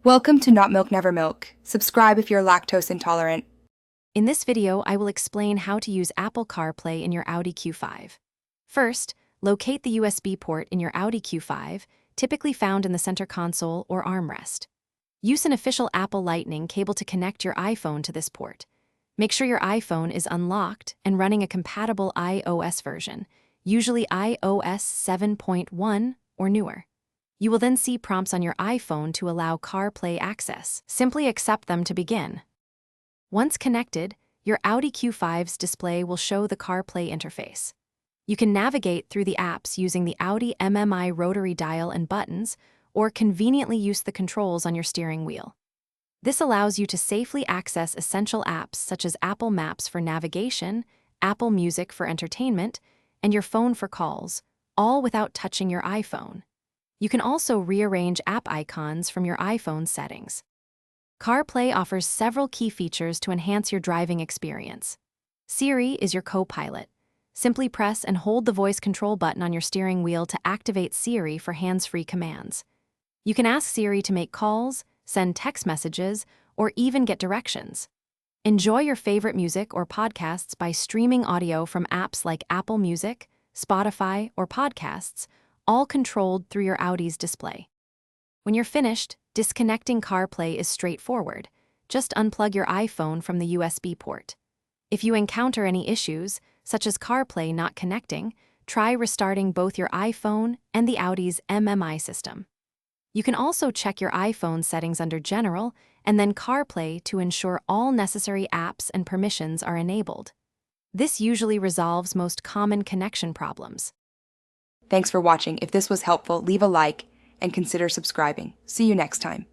Welcome to Not Milk Never Milk. Subscribe if you're lactose intolerant. In this video, I will explain how to use Apple CarPlay in your Audi Q5. First, locate the USB port in your Audi Q5, typically found in the center console or armrest. Use an official Apple Lightning cable to connect your iPhone to this port. Make sure your iPhone is unlocked and running a compatible iOS version, usually iOS 7.1 or newer. You will then see prompts on your iPhone to allow CarPlay access. Simply accept them to begin. Once connected, your Audi Q5's display will show the CarPlay interface. You can navigate through the apps using the Audi MMI rotary dial and buttons, or conveniently use the controls on your steering wheel. This allows you to safely access essential apps such as Apple Maps for navigation, Apple Music for entertainment, and your phone for calls, all without touching your iPhone. You can also rearrange app icons from your iPhone settings. CarPlay offers several key features to enhance your driving experience. Siri is your co-pilot. Simply press and hold the voice control button on your steering wheel to activate Siri for hands-free commands. You can ask Siri to make calls, send text messages, or even get directions. Enjoy your favorite music or podcasts by streaming audio from apps like Apple Music, Spotify, or Podcasts, all controlled through your Audi's display. When you're finished, disconnecting CarPlay is straightforward. Just unplug your iPhone from the USB port. If you encounter any issues, such as CarPlay not connecting, try restarting both your iPhone and the Audi's MMI system. You can also check your iPhone settings under General and then CarPlay to ensure all necessary apps and permissions are enabled. This usually resolves most common connection problems. Thanks for watching. If this was helpful, leave a like and consider subscribing. See you next time.